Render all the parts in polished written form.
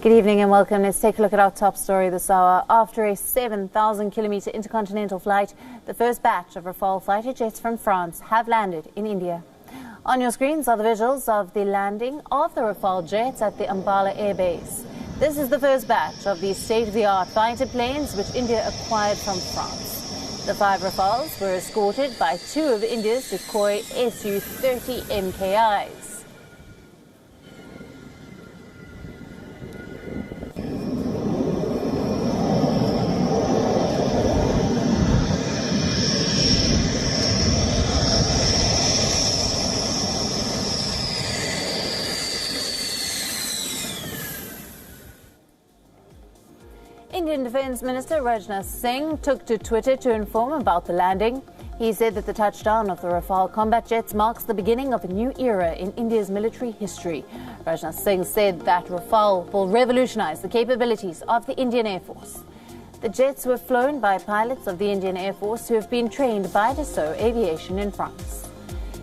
Good evening and welcome. Let's take a look at our top story this hour. After a 7,000-kilometer intercontinental flight, the first batch of Rafale fighter jets from France have landed in India. On your screens are the visuals of the landing of the Rafale jets at the Ambala Air Base. This is the first batch of these state-of-the-art fighter planes which India acquired from France. The 5 Rafales were escorted by 2 of India's Sukhoi Su-30 MKIs. Indian Defence Minister Rajnath Singh took to Twitter to inform about the landing. He said that the touchdown of the Rafale combat jets marks the beginning of a new era in India's military history. Rajnath Singh said that Rafale will revolutionize the capabilities of the Indian Air Force. The jets were flown by pilots of the Indian Air Force who have been trained by Dassault Aviation in France.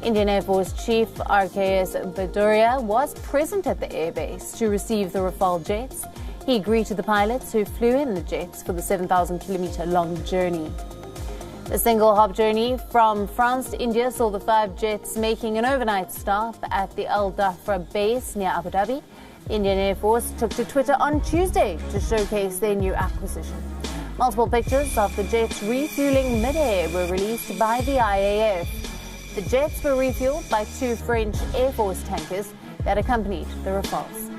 Indian Air Force Chief RKS Bhadauria was present at the airbase to receive the Rafale jets. He greeted the pilots who flew in the jets for the 7,000-kilometer long journey. The single-hop journey from France to India saw the 5 jets making an overnight stop at the Al Dhafra base near Abu Dhabi. Indian Air Force took to Twitter on Tuesday to showcase their new acquisition. Multiple pictures of the jets refueling mid-air were released by the IAF. The jets were refueled by 2 French Air Force tankers that accompanied the Rafales.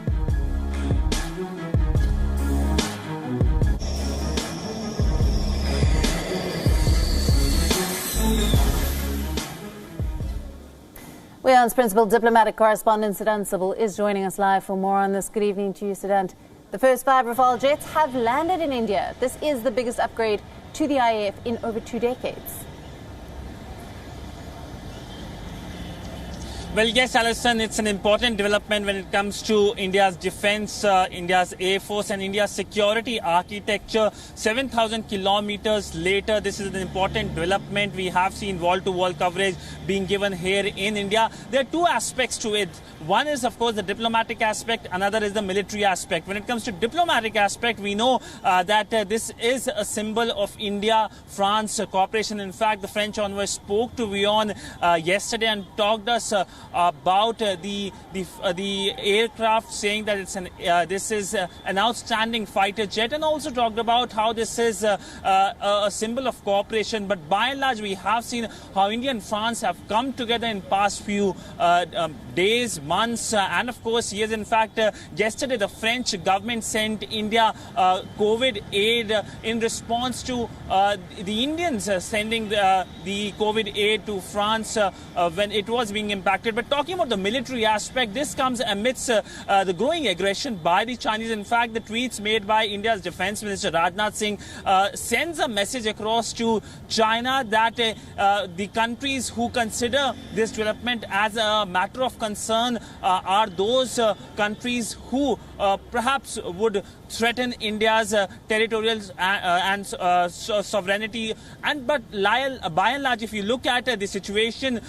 WION's principal diplomatic correspondent, Siddhant Sibbal, is joining us live for more on this. Good evening to you, Siddhant. The first 5 Rafale jets have landed in India. This is the biggest upgrade to the IAF in over 2 decades. Well, yes, Alison, it's an important development when it comes to India's defense, India's Air Force and India's security architecture. 7,000 kilometers later, this is an important development. We have seen wall-to-wall coverage being given here in India. There are 2 aspects to it. One is, of course, the diplomatic aspect. Another is the military aspect. When it comes to diplomatic aspect, we know that this is a symbol of India-France cooperation. In fact, the French envoy spoke to WION yesterday and talked us about the aircraft, saying that it's this is an outstanding fighter jet, and also talked about how this is a symbol of cooperation. But by and large, we have seen how India and France have come together in past few days, months, and of course, yes, in fact, yesterday the French government sent India COVID aid in response to the Indians sending the COVID aid to France when it was being impacted. But talking about the military aspect, this comes amidst the growing aggression by the Chinese. In fact, the tweets made by India's Defence Minister Rajnath Singh sends a message across to China that the countries who consider this development as a matter of concern are those countries who perhaps would threaten India's territorial and sovereignty. But by and large, if you look at the situation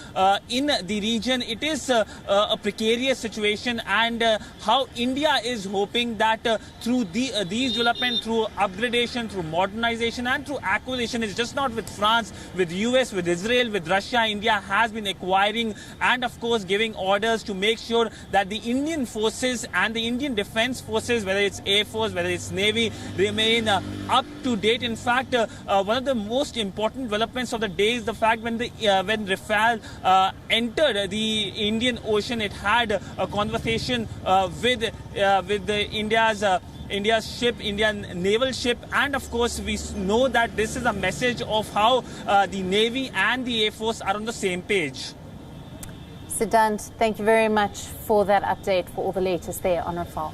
in the region, it is a precarious situation, and how India is hoping that through these development, through upgradation, through modernization and through acquisition, it's just not with France, with US, with Israel, with Russia. India has been acquiring and of course giving orders to make sure that the Indian forces and the Indian defense forces, whether it's Air Force, whether it's Navy, remain up to date. In fact, one of the most important developments of the day is the fact when Rafale entered the Indian Ocean, it had a conversation with India's ship, Indian naval ship, and of course we know that this is a message of how the Navy and the Air Force are on the same page. Siddhant, thank you very much for that update, for all the latest there on Rafale.